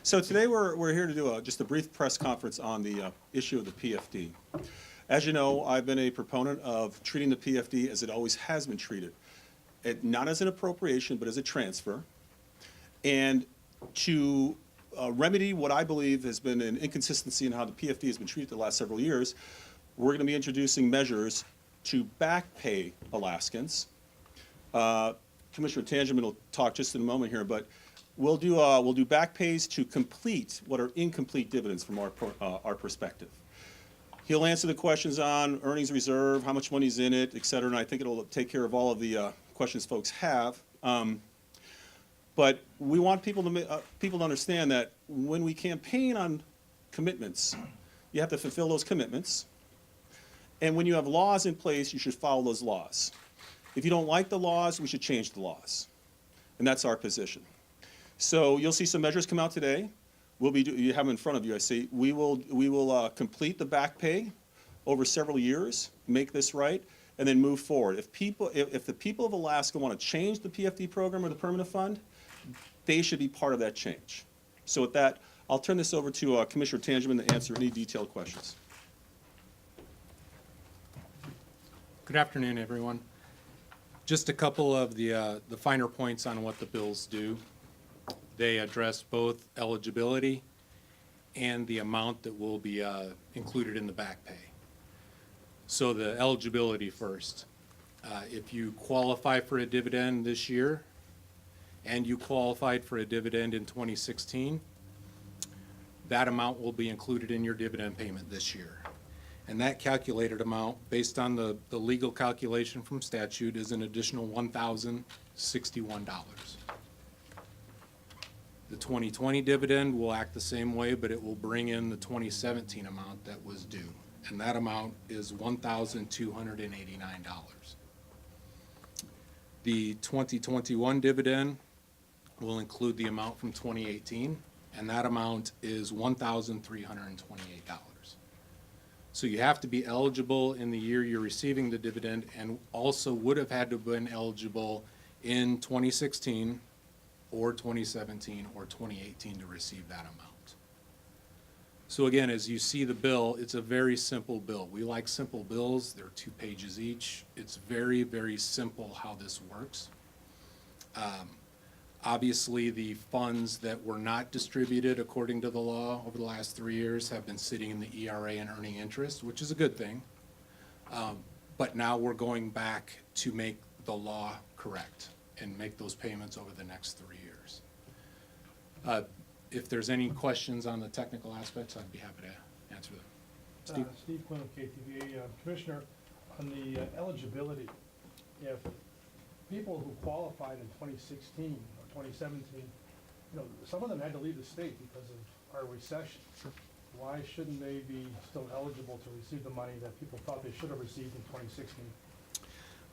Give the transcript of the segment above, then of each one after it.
So today we're here to do just a brief press conference on the issue of the PFD. As you know, I've been a proponent of treating the PFD as it always has been treated, not as an appropriation, but as a transfer. And to remedy what I believe has been an inconsistency in how the PFD has been treated the last several years, we're going to be introducing measures to back pay Alaskans. Commissioner Tangeman will talk just in a moment here, but we'll do back pays to complete what are incomplete dividends from our perspective. He'll answer the questions on earnings reserve, how much money's in it, et cetera, and I think it'll take care of all of the questions folks have. But we want people to understand that when we campaign on commitments, you have to fulfill those commitments. And when you have laws in place, you should follow those laws. If you don't like the laws, we should change the laws. And that's our position. So you'll see some measures come out today. You have them in front of you, I see. We will complete the back pay over several years, make this right, and then move forward. If the people of Alaska want to change the PFD program or the permanent fund, they should be part of that change. So with that, I'll turn this over to Commissioner Tangeman to answer any detailed questions. Good afternoon, everyone. Just a couple of the finer points on what the bills do. They address both eligibility and the amount that will be included in the back pay. So the eligibility first. If you qualify for a dividend this year and you qualified for a dividend in 2016, that amount will be included in your dividend payment this year. And that calculated amount, based on the legal calculation from statute, is an additional $1,061. The 2020 dividend will act the same way, but it will bring in the 2017 amount that was due. And that amount is $1,289. The 2021 dividend will include the amount from 2018, and that amount is $1,328. So you have to be eligible in the year you're receiving the dividend, and also would have had to have been eligible in 2016 or 2017 or 2018 to receive that amount. So again, as you see the bill, it's a very simple bill. We like simple bills. They're 2 pages each. It's very, very simple how this works. Obviously, the funds that were not distributed according to the law over the last 3 years have been sitting in the ERA and earning interest, which is a good thing. But now we're going back to make the law correct and make those payments over the next 3 years. If there's any questions on the technical aspects, I'd be happy to answer them. Steve? Steve Quinn of KTVA. Commissioner, on the eligibility, if people who qualified in 2016 or 2017, some of them had to leave the state because of our recession. Sure. Why shouldn't they be still eligible to receive the money that people thought they should have received in 2016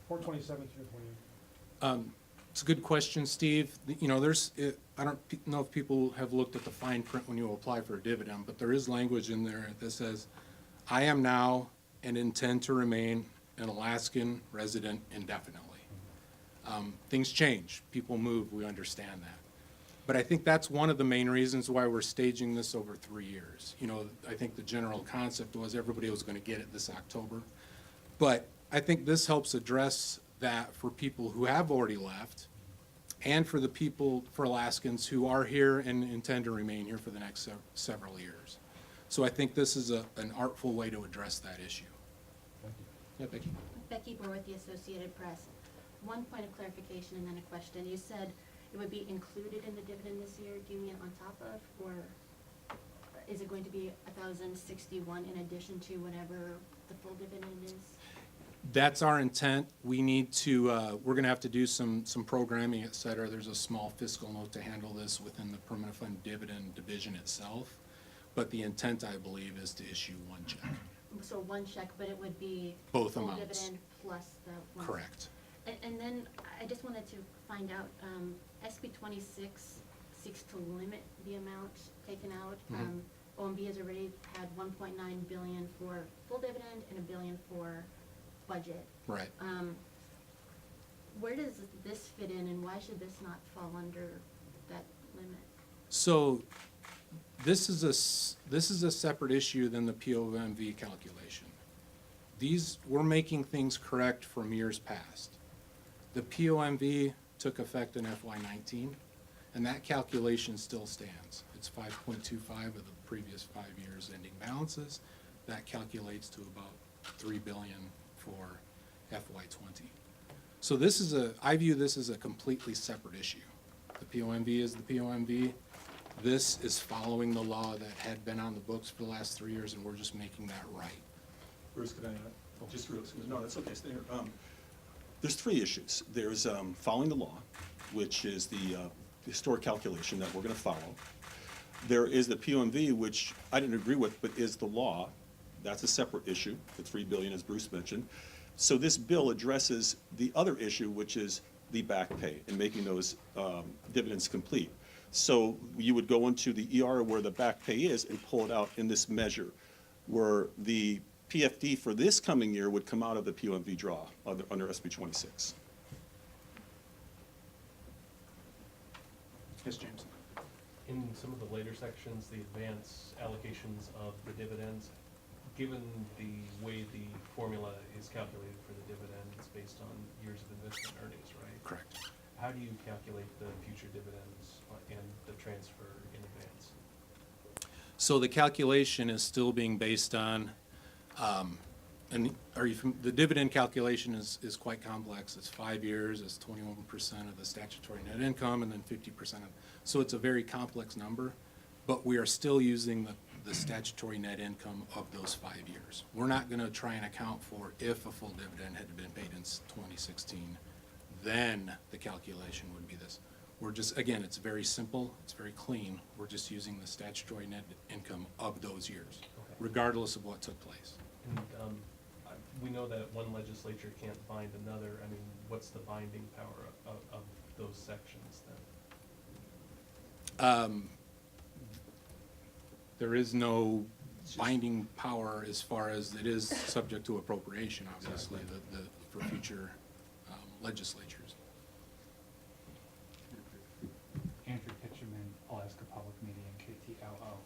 or 2017 or 2018? It's a good question, Steve. I don't know if people have looked at the fine print when you apply for a dividend, but there is language in there that says, I am now and intend to remain an Alaskan resident indefinitely. Things change, people move, we understand that. But I think that's one of the main reasons why we're staging this over 3 years. I think the general concept was everybody was going to get it this October. But I think this helps address that for people who have already left and for Alaskans who are here and intend to remain here for the next several years. So I think this is an artful way to address that issue. Thank you. Yeah, Becky? Becky Boer with the Associated Press. One point of clarification and then a question. You said it would be included in the dividend this year. Do you mean on top of, or is it going to be $1,061 in addition to whatever the full dividend is? That's our intent. We need to, we're going to have to do some programming, et cetera. There's a small fiscal note to handle this within the permanent fund dividend division itself. But the intent, I believe, is to issue one check. So one check, but it would be Both full amounts. dividend plus the one. Correct. And then I just wanted to find out, SB 26 seeks to limit the amount taken out. Mhm. OMB has already had 1.9 billion for full dividend and $1 billion for budget. Right. Where does this fit in, and why should this not fall under that limit? So This is a separate issue than the POMV calculation. We're making things correct from years past. The POMV took effect in FY19, and that calculation still stands. It's 5.25 of the previous 5 years ending balances. That calculates to about 3 billion for FY20. So I view this as a completely separate issue. The POMV is the POMV. This is following the law that had been on the books for the last 3 years, and we're just making that right. Bruce, could I, just real, no, that's okay, stay here. There's 3 issues. There's following the law, which is the historic calculation that we're gonna follow. There is the POMV, which I didn't agree with, but is the law. That's a separate issue, the 3 billion, as Bruce mentioned. So this bill addresses the other issue, which is the back pay and making those dividends complete. So you would go into the ER where the back pay is and pull it out in this measure, where the PFD for this coming year would come out of the POMV draw under SB 26. Yes, James. In some of the later sections, the advance allocations of the dividends, given the way the formula is calculated for the dividend, it's based on years of investment earnings, right? Correct. How do you calculate the future dividends and the transfer in advance? So the calculation is still being based on, the dividend calculation is quite complex. It's 5 years, it's 21% of the statutory net income, and then 50%. So it's a very complex number, but we are still using the statutory net income of those 5 years. We're not gonna try and account for if a full dividend had been paid in 2016, then the calculation would be this. We're just, again, it's very simple, it's very clean. We're just using the statutory net income of those years, Okay. regardless of what took place. And we know that one legislature can't bind another. I mean, what's the binding power of those sections then? There is no binding power as far as it is subject to appropriation, obviously, for future legislatures. Andrew Tangeman, Alaska Public Media and KTLO.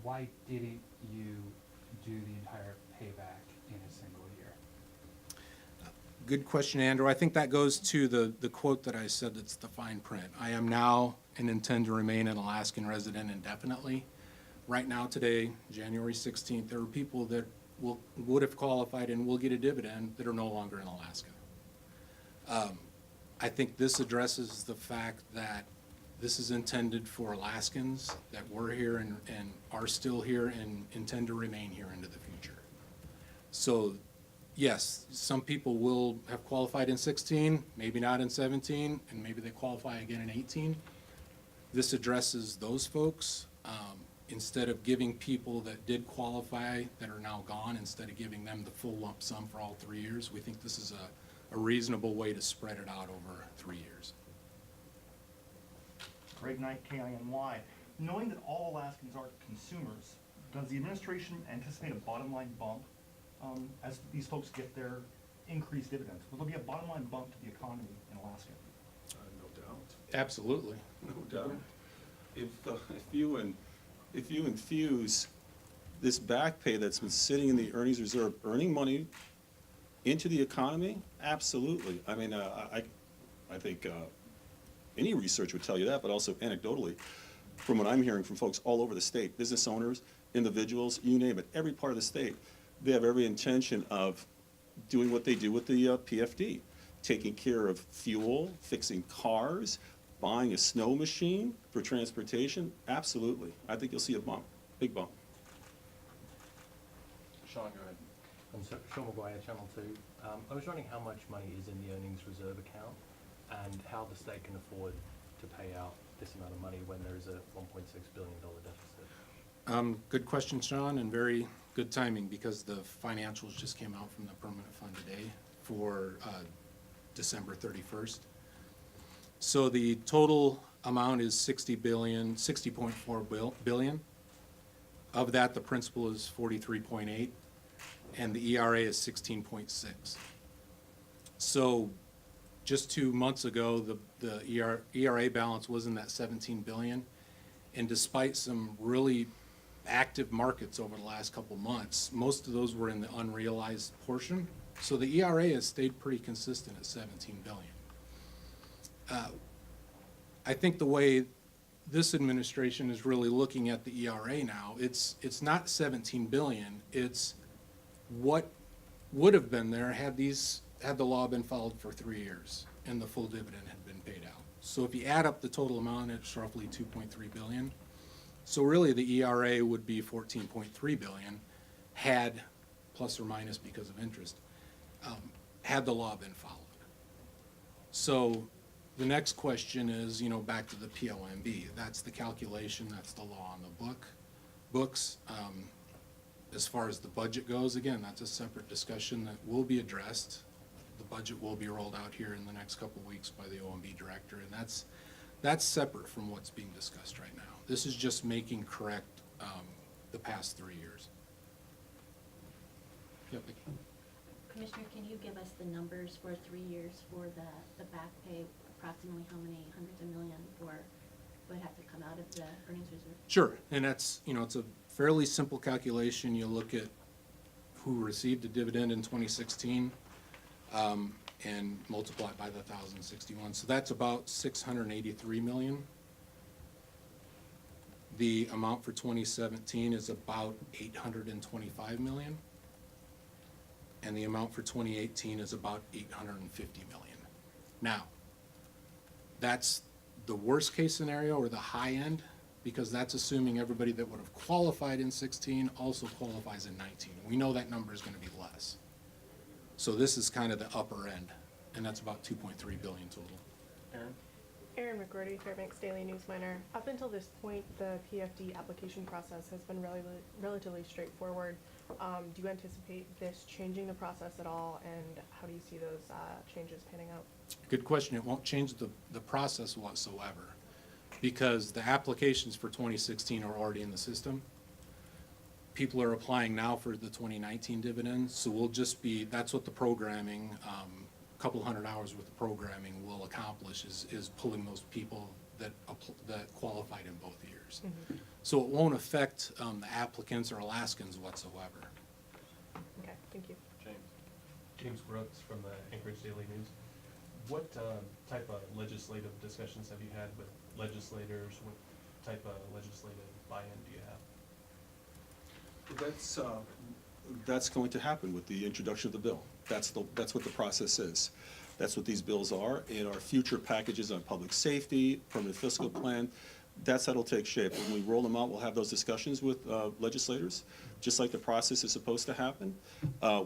Why didn't you do the entire payback in a single year? Good question, Andrew. I think that goes to the quote that I said that's the fine print. I am now and intend to remain an Alaskan resident indefinitely. Right now, today, January 16th, there are people that would have qualified and will get a dividend that are no longer in Alaska. I think this addresses the fact that this is intended for Alaskans that were here and are still here and intend to remain here into the future. So, yes, some people will have qualified in 16, maybe not in 17, and maybe they qualify again in 18. This addresses those folks. Instead of giving people that did qualify that are now gone, instead of giving them the full lump sum for all 3 years, we think this is a reasonable way to spread it out over 3 years. Greg Knight, KINY. Knowing that all Alaskans are consumers, does the administration anticipate a bottom line bump as these folks get their increased dividends? Will there be a bottom line bump to the economy in Alaska? No doubt. Absolutely. No doubt. If you infuse this back pay that's been sitting in the earnings reserve, earning money into the economy, absolutely. I mean, I think any research would tell you that, but also anecdotally, from what I'm hearing from folks all over the state, business owners, individuals, you name it, every part of the state, they have every intention of doing what they do with the PFD, taking care of fuel, fixing cars, buying a snow machine for transportation, absolutely. I think you'll see a bump, big bump. Sean, go ahead. Sean McGuire, Channel 2. I was wondering how much money is in the earnings reserve account and how the state can afford to pay out this amount of money when there's a $1.6 billion deficit. Good question, Sean, and very good timing because the financials just came out from the permanent fund today for December 31st. So the total amount is $60.4 billion. Of that, the principal is 43.8, and the ERA is 16.6. So just 2 months ago, the ERA balance was in that 17 billion, And despite some really active markets over the last couple months, most of those were in the unrealized portion. So the ERA has stayed pretty consistent at 17 billion. I think the way this administration is really looking at the ERA now, it's not 17 billion, it's what would have been there had the law been followed for 3 years and the full dividend had been paid out. So if you add up the total amount, it's roughly 2.3 billion. So really the ERA would be 14.3 billion had, plus or minus because of interest, had the law been followed. So the next question is, back to the PLMB. That's the calculation, that's the law on the books. As far as the budget goes, again, that's a separate discussion that will be addressed. The budget will be rolled out here in the next couple of weeks by the OMB director, and that's separate from what's being discussed right now. This is just making correct the past 3 years. Yep. Commissioner, can you give us the numbers for 3 years for the back pay, approximately how many hundreds of million for would have to come out of the earnings reserve? Sure, and that's, it's a fairly simple calculation. You look at who received a dividend in 2016 and multiply it by the 1,061. So that's about 683 million. The amount for 2017 is about 825 million. And the amount for 2018 is about 850 million. Now, that's the worst case scenario or the high end, because that's assuming everybody that would have qualified in 16 also qualifies in 19. We know that number is going to be less. So this is kind of the upper end, and that's about 2.3 billion total. Aaron? Erin McGrory, Fairbanks Daily News Miner. Up until this point, the PFD application process has been relatively straightforward. Do you anticipate this changing the process at all, and how do you see those changes panning out? Good question. It won't change the process whatsoever, because the applications for 2016 are already in the system. People are applying now for the 2019 dividends, so we'll just be, that's what the programming, a couple hundred hours worth of programming will accomplish, is pulling those people that qualified in both years. Mm-hmm. So it won't affect the applicants or Alaskans whatsoever. Okay, thank you. James Brooks from the Anchorage Daily News. What type of legislative discussions have you had with legislators? What type of legislative buy-in do you have? That's going to happen with the introduction of the bill. That's what the process is. That's what these bills are. In our future packages on public safety, permanent fiscal plan, that's how it'll take shape. When we roll them out, we'll have those discussions with legislators, just like the process is supposed to happen.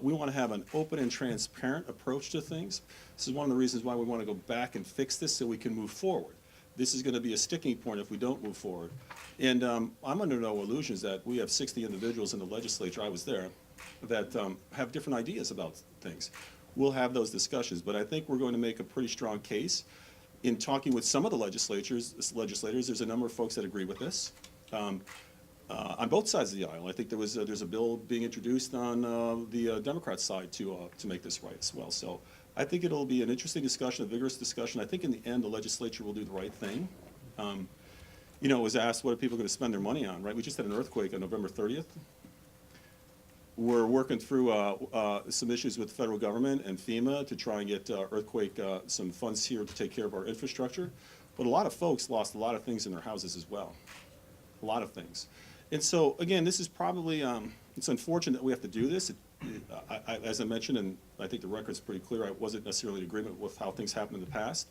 We want to have an open and transparent approach to things. This is one of the reasons why we want to go back and fix this so we can move forward. This is going to be a sticking point if we don't move forward. And I'm under no illusions that we have 60 individuals in the legislature, I was there, that have different ideas about things. We'll have those discussions, but I think we're going to make a pretty strong case. In talking with some of the legislators, there's a number of folks that agree with this. On both sides of the aisle, I think there's a bill being introduced on the Democrat side to make this right as well. So I think it'll be an interesting discussion, a vigorous discussion. I think in the end, the legislature will do the right thing. It was asked, what are people going to spend their money on, right? We just had an earthquake on November 30th. We're working through some issues with the federal government and FEMA to try and get earthquake, some funds here to take care of our infrastructure. But a lot of folks lost a lot of things in their houses as well. A lot of things. And so, again, this is probably, it's unfortunate that we have to do this. As I mentioned, and I think the record's pretty clear, I wasn't necessarily in agreement with how things happened in the past.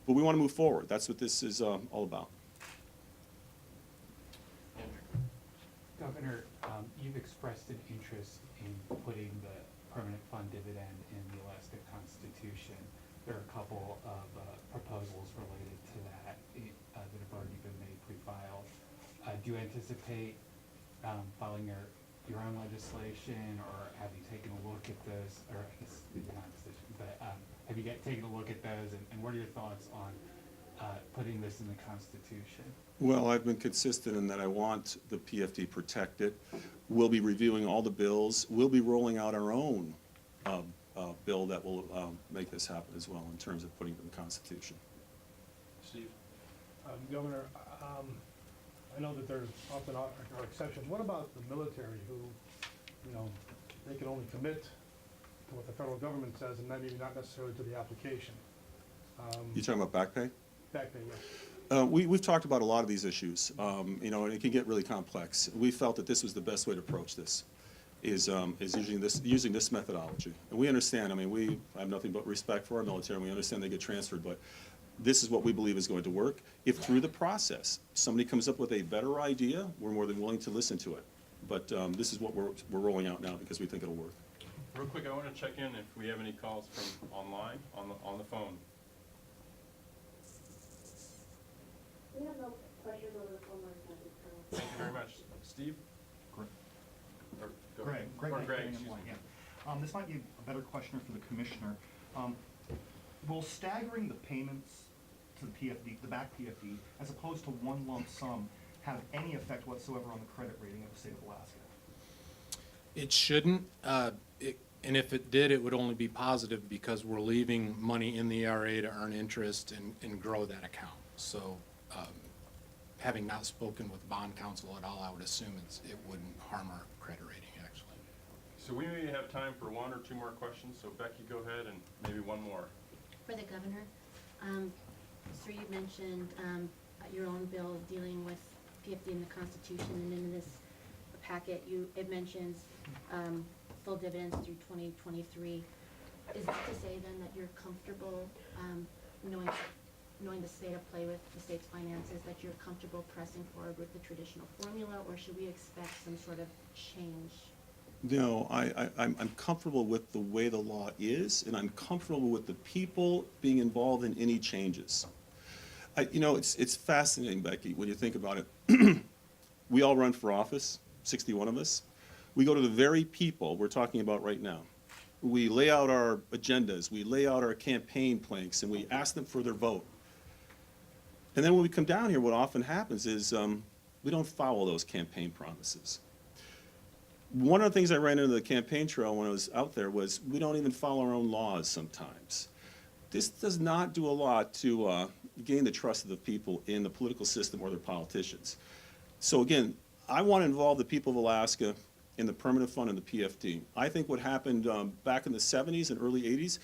But we want to move forward. That's what this is all about. Governor, you've expressed an interest in putting the permanent fund dividend in the Alaska Constitution. There are a couple of proposals related to that that have already been made pre-filed. Do you anticipate filing your own legislation, or have you taken a look at those, or I guess you're not in a position, but have you taken a look at those, and what are your thoughts on putting this in the Constitution? Well, I've been consistent in that I want the PFD protected. We'll be reviewing all the bills. We'll be rolling out our own bill that will make this happen as well in terms of putting it in the Constitution. Steve? Governor, I know that there's often are exceptions. What about the military who, you know, they can only commit to what the federal government says and maybe not necessarily to the application? You talking about back pay? Back pay, yes. We've talked about a lot of these issues, you know, and it can get really complex. We felt that this was the best way to approach this, is using this methodology. And we understand, I mean, we have nothing but respect for our military, and we understand they get transferred, but this is what we believe is going to work. If through the process, somebody comes up with a better idea, we're more than willing to listen to it. But this is what we're rolling out now because we think it'll work. Real quick, I want to check in if we have any calls from online, on the phone. We have no questions over the phone lines at this time. Thank you very much. Steve? Greg. Or go Greg, ahead. Greg, Or Greg, Greg, Greg, excuse me. yeah. This might be a better question for the commissioner. Will staggering the payments to the PFD, the back PFD, as opposed to one lump sum, have any effect whatsoever on the credit rating of the state of Alaska? It shouldn't, and if it did, it would only be positive because we're leaving money in the ERA to earn interest and grow that account. So, having not spoken with bond counsel at all, I would assume it wouldn't harm our credit rating, actually. So we may have time for one or two more questions, so Becky, go ahead, and maybe one more. For the governor, sir, you mentioned your own bill dealing with PFD and the Constitution, and in this packet, it mentions full dividends through 2023. Is that to say then that you're comfortable knowing the state of play with the state's finances, that you're comfortable pressing forward with the traditional formula, or should we expect some sort of change? No, I'm comfortable with the way the law is, and I'm comfortable with the people being involved in any changes. You know, it's fascinating, Becky, when you think about it. We all run for office, 61 of us. We go to the very people we're talking about right now. We lay out our agendas, we lay out our campaign planks, and we ask them for their vote. And then when we come down here, what often happens is we don't follow those campaign promises. One of the things I ran into the campaign trail when I was out there was we don't even follow our own laws sometimes. This does not do a lot to gain the trust of the people in the political system or their politicians. So again, I want to involve the people of Alaska in the permanent fund and the PFD. I think what happened back in the 70s and early 80s,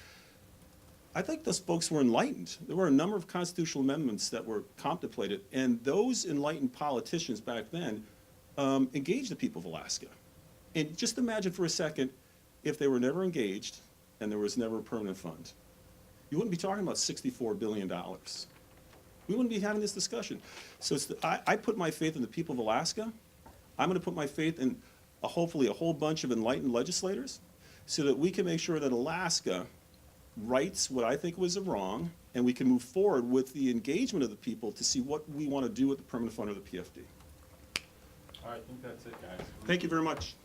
I think those folks were enlightened. There were a number of constitutional amendments that were contemplated, and those enlightened politicians back then engaged the people of Alaska. And just imagine for a second if they were never engaged and there was never a permanent fund. You wouldn't be talking about $64 billion. We wouldn't be having this discussion. So I put my faith in the people of Alaska. I'm going to put my faith in hopefully a whole bunch of enlightened legislators so that we can make sure that Alaska rights what I think was a wrong, and we can move forward with the engagement of the people to see what we want to do with the permanent fund or the PFD. All right, I think that's it, guys. Thank you very much.